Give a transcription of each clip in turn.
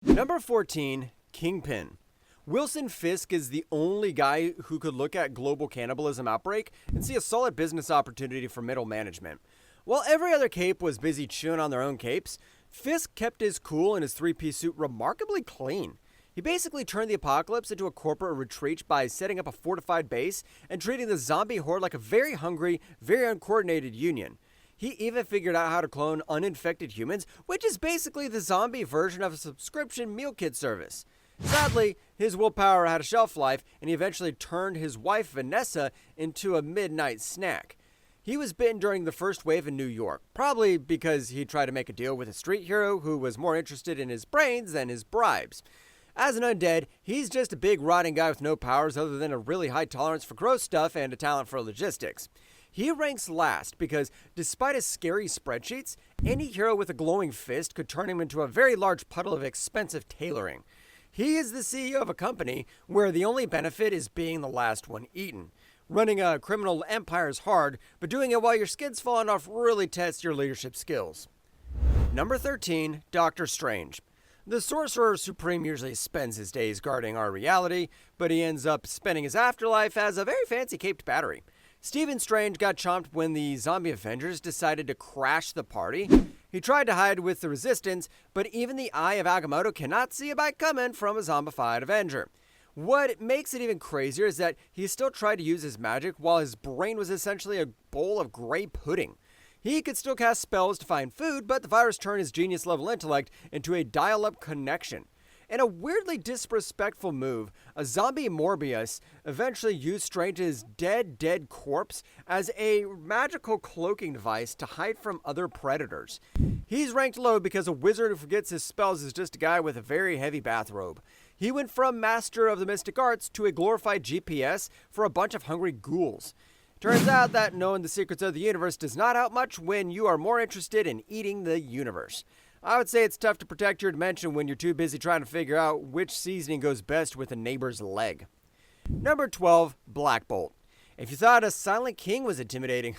Number 14, Kingpin. Wilson Fisk is the only guy who could look at global cannibalism outbreak and see a solid business opportunity for middle management. While every other cape was busy chewing on their own capes, Fisk kept his cool and his three-piece suit remarkably clean. He basically turned the apocalypse into a corporate retreat by setting up a fortified base and treating the zombie horde like a very hungry, very uncoordinated union. He even figured out how to clone uninfected humans, which is basically the zombie version of a subscription meal kit service. Sadly, his willpower had a shelf life, and he eventually turned his wife Vanessa into a midnight snack. He was bitten during the first wave in New York, probably because he tried to make a deal with a street hero who was more interested in his brains than his bribes. As an undead, he's just a big rotting guy with no powers other than a really high tolerance for gross stuff and a talent for logistics. He ranks last because, despite his scary spreadsheets, any hero with a glowing fist could turn him into a very large puddle of expensive tailoring. He is the CEO of a company where the only benefit is being the last one eaten. Running a criminal empire is hard, but doing it while your skin's falling off really tests your leadership skills. Number 13, Doctor Strange. The Sorcerer Supreme usually spends his days guarding our reality, but he ends up spending his afterlife as a very fancy caped battery. Stephen Strange got chomped when the zombie Avengers decided to crash the party. He tried to hide with the Resistance, but even the Eye of Agamotto cannot see a bite coming from a zombified Avenger. What makes it even crazier is that he still tried to use his magic while his brain was essentially a bowl of gray pudding. He could still cast spells to find food, but the virus turned his genius-level intellect into a dial-up connection. In a weirdly disrespectful move, a zombie Morbius eventually used Strange's dead corpse as a magical cloaking device to hide from other predators. He's ranked low because a wizard who forgets his spells is just a guy with a very heavy bathrobe. He went from master of the mystic arts to a glorified GPS for a bunch of hungry ghouls. Turns out that knowing the secrets of the universe does not help much when you are more interested in eating the universe. I would say it's tough to protect your dimension when you're too busy trying to figure out which seasoning goes best with a neighbor's leg. Number 12, Black Bolt. If you thought a Silent King was intimidating,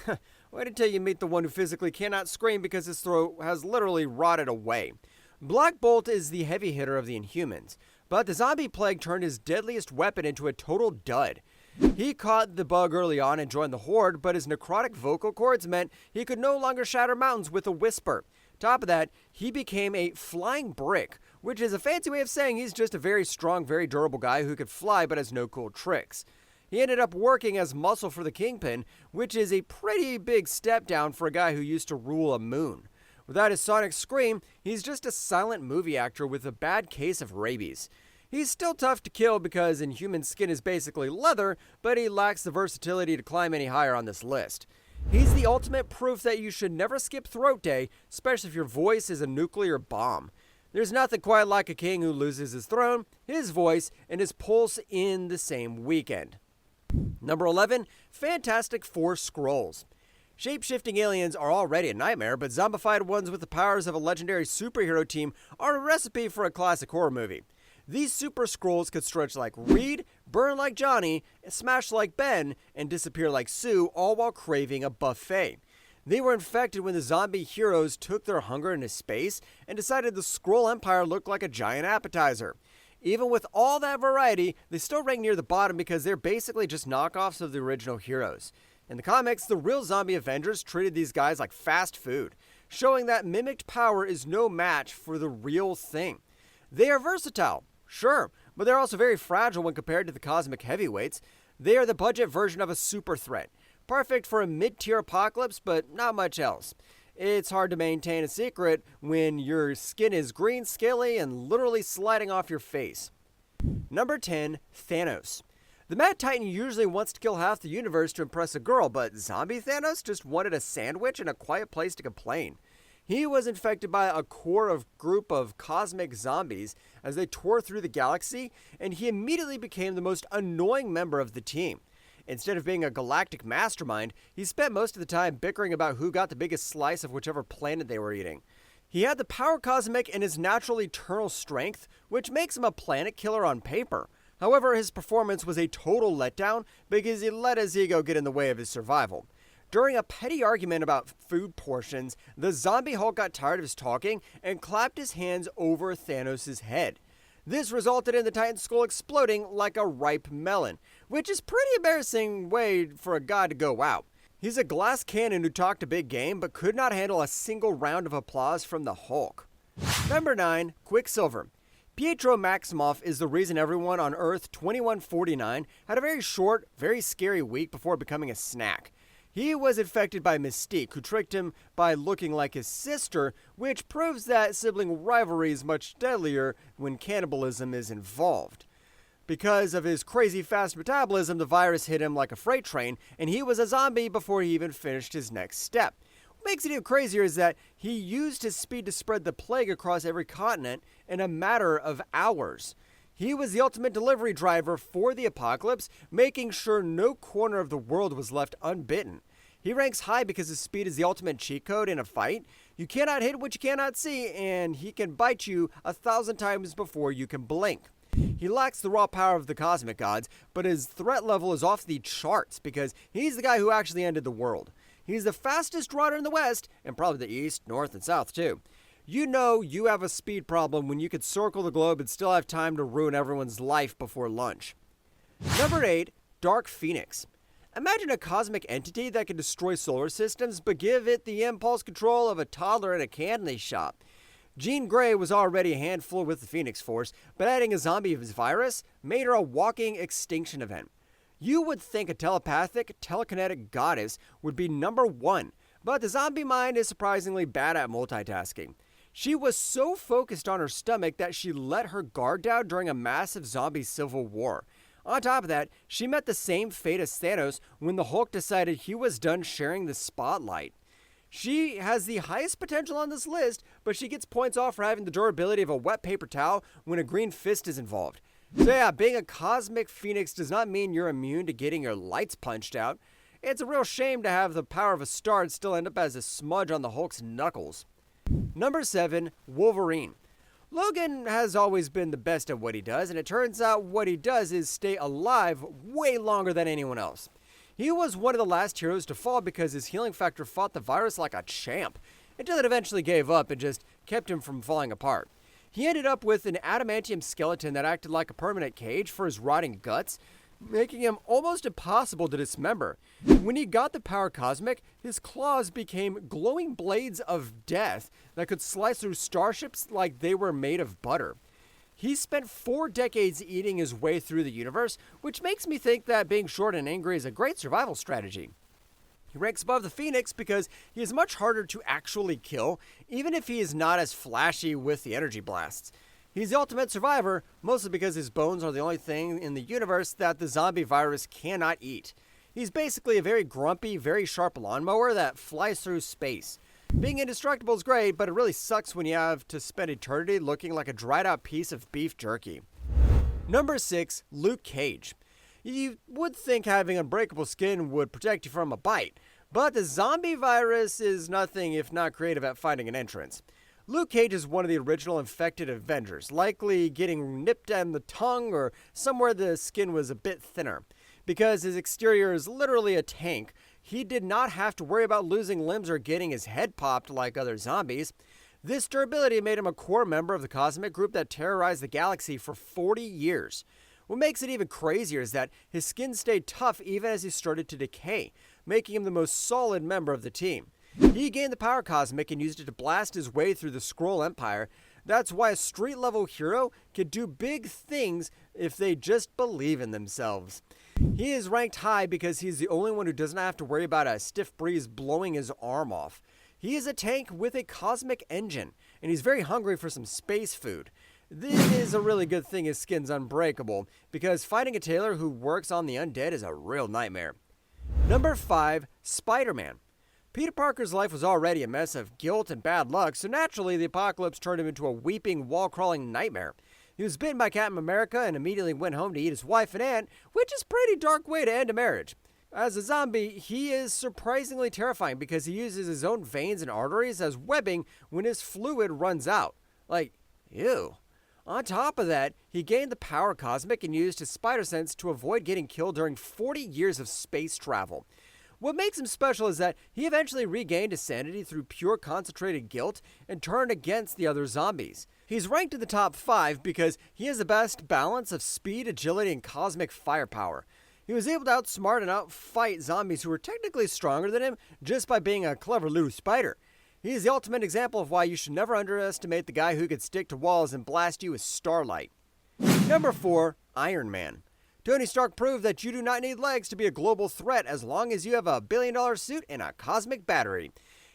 wait until you meet the one who physically cannot scream because his throat has literally rotted away. Black Bolt is the heavy hitter of the Inhumans, but the zombie plague turned his deadliest weapon into a total dud. He caught the bug early on and joined the horde, but his necrotic vocal cords meant he could no longer shatter mountains with a whisper. Top of that, he became a flying brick, which is a fancy way of saying he's just a very strong, very durable guy who could fly but has no cool tricks. He ended up working as muscle for the Kingpin, which is a pretty big step down for a guy who used to rule a moon. Without his sonic scream, he's just a silent movie actor with a bad case of rabies. He's still tough to kill because Inhuman skin is basically leather, but he lacks the versatility to climb any higher on this list. He's the ultimate proof that you should never skip throat day, especially if your voice is a nuclear bomb. There's nothing quite like a king who loses his throne, his voice, and his pulse in the same weekend. Number 11, Fantastic Four Skrulls. Shape-shifting aliens are already a nightmare, but zombified ones with the powers of a legendary superhero team are a recipe for a classic horror movie. These super Skrulls could stretch like Reed, burn like Johnny, smash like Ben, and disappear like Sue, all while craving a buffet. They were infected when the zombie heroes took their hunger into space and decided the Skrull Empire looked like a giant appetizer. Even with all that variety, they still rank near the bottom because they're basically just knockoffs of the original heroes. In the comics, the real zombie Avengers treated these guys like fast food, showing that mimicked power is no match for the real thing. They are versatile, sure, but they're also very fragile when compared to the cosmic heavyweights. They are the budget version of a super threat, perfect for a mid-tier apocalypse, but not much else. It's hard to maintain a secret when your skin is green, scaly, and literally sliding off your face. Number 10, Thanos. The Mad Titan usually wants to kill half the universe to impress a girl, but zombie Thanos just wanted a sandwich and a quiet place to complain. He was infected by a group of cosmic zombies as they tore through the galaxy, and he immediately became the most annoying member of the team. Instead of being a galactic mastermind, he spent most of the time bickering about who got the biggest slice of whichever planet they were eating. He had the power cosmic and his natural eternal strength, which makes him a planet killer on paper. However, his performance was a total letdown because he let his ego get in the way of his survival. During a petty argument about food portions, the zombie Hulk got tired of his talking and clapped his hands over Thanos' head. This resulted in the Titan's skull exploding like a ripe melon, which is pretty embarrassing way for a god to go out. He's a glass cannon who talked a big game but could not handle a single round of applause from the Hulk. Number 9. Quicksilver. Pietro Maximoff is the reason everyone on Earth 2149 had a very short, very scary week before becoming a snack. He was infected by Mystique, who tricked him by looking like his sister, which proves that sibling rivalry is much deadlier when cannibalism is involved. Because of his crazy fast metabolism, the virus hit him like a freight train, and he was a zombie before he even finished his next step. What makes it even crazier is that he used his speed to spread the plague across every continent in a matter of hours. He was the ultimate delivery driver for the apocalypse, making sure no corner of the world was left unbitten. He ranks high because his speed is the ultimate cheat code in a fight. You cannot hit what you cannot see, and he can bite you 1,000 times before you can blink. He lacks the raw power of the cosmic gods, but his threat level is off the charts because he's the guy who actually ended the world. He's the fastest runner in the West, and probably the East, North, and South too. You know you have a speed problem when you could circle the globe and still have time to ruin everyone's life before lunch. Number 8. Dark Phoenix. Imagine a cosmic entity that can destroy solar systems, but give it the impulse control of a toddler in a candy shop. Jean Grey was already a handful with the Phoenix Force, but adding a zombie virus made her a walking extinction event. You would think a telepathic, telekinetic goddess would be number 1, but the zombie mind is surprisingly bad at multitasking. She was so focused on her stomach that she let her guard down during a massive zombie civil war. On top of that, she met the same fate as Thanos when the Hulk decided he was done sharing the spotlight. She has the highest potential on this list, but she gets points off for having the durability of a wet paper towel when a green fist is involved. So yeah, being a cosmic phoenix does not mean you're immune to getting your lights punched out. It's a real shame to have the power of a star and still end up as a smudge on the Hulk's knuckles. Number 7. Wolverine. Logan has always been the best at what he does, and it turns out what he does is stay alive way longer than anyone else. He was one of the last heroes to fall because his healing factor fought the virus like a champ, until it eventually gave up and just kept him from falling apart. He ended up with an adamantium skeleton that acted like a permanent cage for his rotting guts, making him almost impossible to dismember. When he got the power cosmic, his claws became glowing blades of death that could slice through starships like they were made of butter. He spent 4 decades eating his way through the universe, which makes me think that being short and angry is a great survival strategy. He ranks above the Phoenix because he is much harder to actually kill, even if he is not as flashy with the energy blasts. He's the ultimate survivor, mostly because his bones are the only thing in the universe that the zombie virus cannot eat. He's basically a very grumpy, very sharp lawnmower that flies through space. Being indestructible is great, but it really sucks when you have to spend eternity looking like a dried out piece of beef jerky. Number 6. Luke Cage. You would think having unbreakable skin would protect you from a bite, but the zombie virus is nothing if not creative at finding an entrance. Luke Cage is one of the original infected Avengers, likely getting nipped on the tongue or somewhere the skin was a bit thinner. Because his exterior is literally a tank, he did not have to worry about losing limbs or getting his head popped like other zombies. This durability made him a core member of the cosmic group that terrorized the galaxy for 40 years. What makes it even crazier is that his skin stayed tough even as he started to decay, making him the most solid member of the team. He gained the power cosmic and used it to blast his way through the Skrull Empire. That's why a street-level hero can do big things if they just believe in themselves. He is ranked high because he's the only one who doesn't have to worry about a stiff breeze blowing his arm off. He is a tank with a cosmic engine, and he's very hungry for some space food. This is a really good thing his skin's unbreakable, because fighting a tailor who works on the undead is a real nightmare. Number 5. Spider-Man. Peter Parker's life was already a mess of guilt and bad luck, so naturally the apocalypse turned him into a weeping, wall-crawling nightmare. He was bitten by Captain America and immediately went home to eat his wife and aunt, which is a pretty dark way to end a marriage. As a zombie, he is surprisingly terrifying because he uses his own veins and arteries as webbing when his fluid runs out. Like, ew. On top of that, he gained the power cosmic and used his spider sense to avoid getting killed during 40 years of space travel. What makes him special is that he eventually regained his sanity through pure concentrated guilt and turned against the other zombies. He's ranked in the top 5 because he has the best balance of speed, agility, and cosmic firepower. He was able to outsmart and outfight zombies who were technically stronger than him just by being a clever little spider. He is the ultimate example of why you should never underestimate the guy who could stick to walls and blast you with starlight. Number 4, Iron Man. Tony Stark proved that you do not need legs to be a global threat as long as you have a billion-dollar suit and a cosmic battery.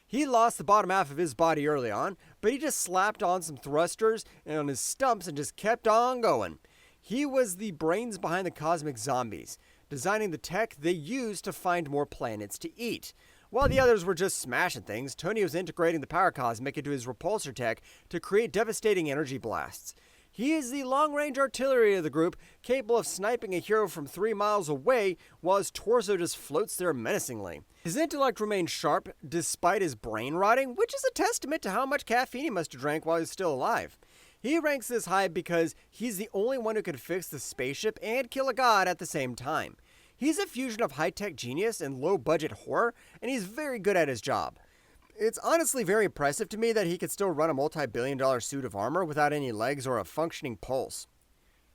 He lost the bottom half of his body early on, but he just slapped on some thrusters and on his stumps and just kept on going. He was the brains behind the cosmic zombies, designing the tech they used to find more planets to eat. While the others were just smashing things, Tony was integrating the power cosmic into his repulsor tech to create devastating energy blasts. He is the long-range artillery of the group, capable of sniping a hero from 3 miles away while his torso just floats there menacingly. His intellect remains sharp despite his brain rotting, which is a testament to how much caffeine he must have drank while he's still alive. He ranks this high because he's the only one who could fix the spaceship and kill a god at the same time. He's a fusion of high-tech genius and low-budget horror, and he's very good at his job. It's honestly very impressive to me that he could still run a multi-billion-dollar suit of armor without any legs or a functioning pulse.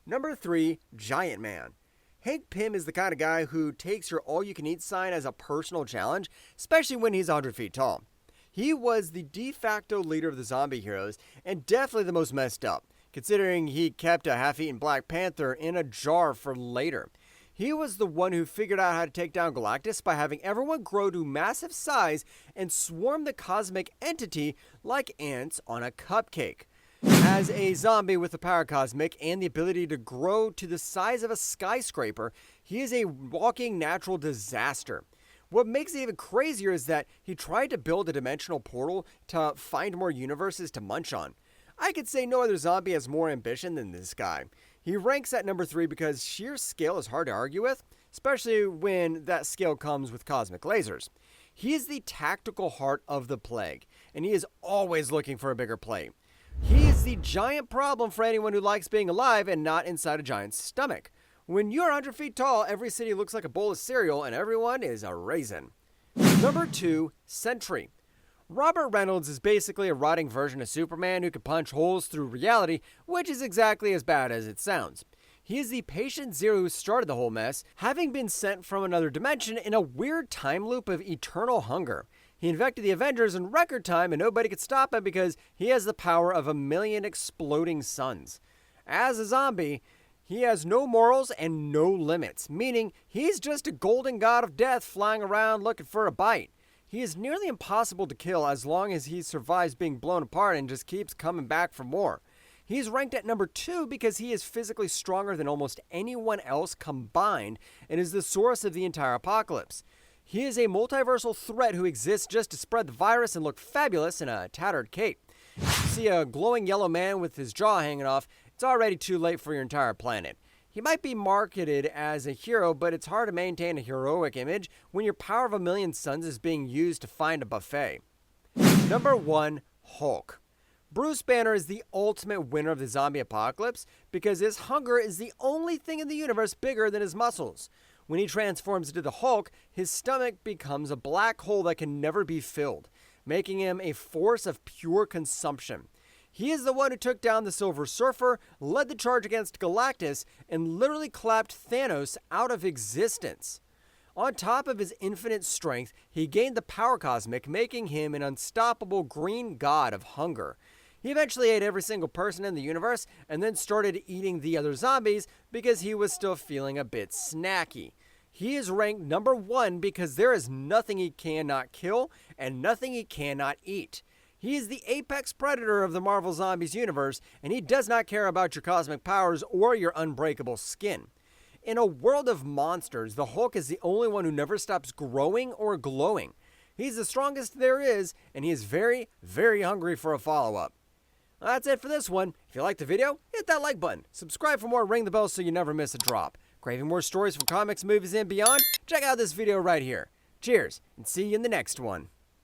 Number 3, Giant Man. Hank Pym is the kind of guy who takes your all-you-can-eat sign as a personal challenge, especially when he's 100 feet tall. He was the de facto leader of the zombie heroes, and definitely the most messed up, considering he kept a half-eaten Black Panther in a jar for later. He was the one who figured out how to take down Galactus by having everyone grow to massive size and swarm the cosmic entity like ants on a cupcake. As a zombie with the power cosmic and the ability to grow to the size of a skyscraper, he is a walking natural disaster. What makes it even crazier is that he tried to build a dimensional portal to find more universes to munch on. I could say no other zombie has more ambition than this guy. He ranks at number 3 because sheer scale is hard to argue with, especially when that scale comes with cosmic lasers. He is the tactical heart of the plague, and he is always looking for a bigger play. He is the giant problem for anyone who likes being alive and not inside a giant's stomach. When you're 100 feet tall, every city looks like a bowl of cereal and everyone is a raisin. Number 2, Sentry. Robert Reynolds is basically a rotting version of Superman who can punch holes through reality, which is exactly as bad as it sounds. He is the patient zero who started the whole mess, having been sent from another dimension in a weird time loop of eternal hunger. He infected the Avengers in record time and nobody could stop him because he has the power of 1,000,000 exploding suns. As a zombie, he has no morals and no limits, meaning he's just a golden god of death flying around looking for a bite. He is nearly impossible to kill as long as he survives being blown apart and just keeps coming back for more. He's ranked at number 2 because he is physically stronger than almost anyone else combined and is the source of the entire apocalypse. He is a multiversal threat who exists just to spread the virus and look fabulous in a tattered cape. If you see a glowing yellow man with his jaw hanging off, it's already too late for your entire planet. He might be marketed as a hero, but it's hard to maintain a heroic image when your power of 1,000,000 suns is being used to find a buffet. Number 1, Hulk. Bruce Banner is the ultimate winner of the zombie apocalypse because his hunger is the only thing in the universe bigger than his muscles. When he transforms into the Hulk, his stomach becomes a black hole that can never be filled, making him a force of pure consumption. He is the one who took down the Silver Surfer, led the charge against Galactus, and literally clapped Thanos out of existence. On top of his infinite strength, he gained the power cosmic, making him an unstoppable green god of hunger. He eventually ate every single person in the universe, and then started eating the other zombies because he was still feeling a bit snacky. He is ranked number 1 because there is nothing he cannot kill, and nothing he cannot eat. He is the apex predator of the Marvel Zombies universe, and he does not care about your cosmic powers or your unbreakable skin. In a world of monsters, the Hulk is the only one who never stops growing or glowing. He's the strongest there is, and he is very, very hungry for a follow-up. Well, that's it for this one. If you liked the video, hit that like button. Subscribe for more, ring the bell so you never miss a drop. Craving more stories from comics, movies, and beyond? Check out this video right here. Cheers, and see you in the next one.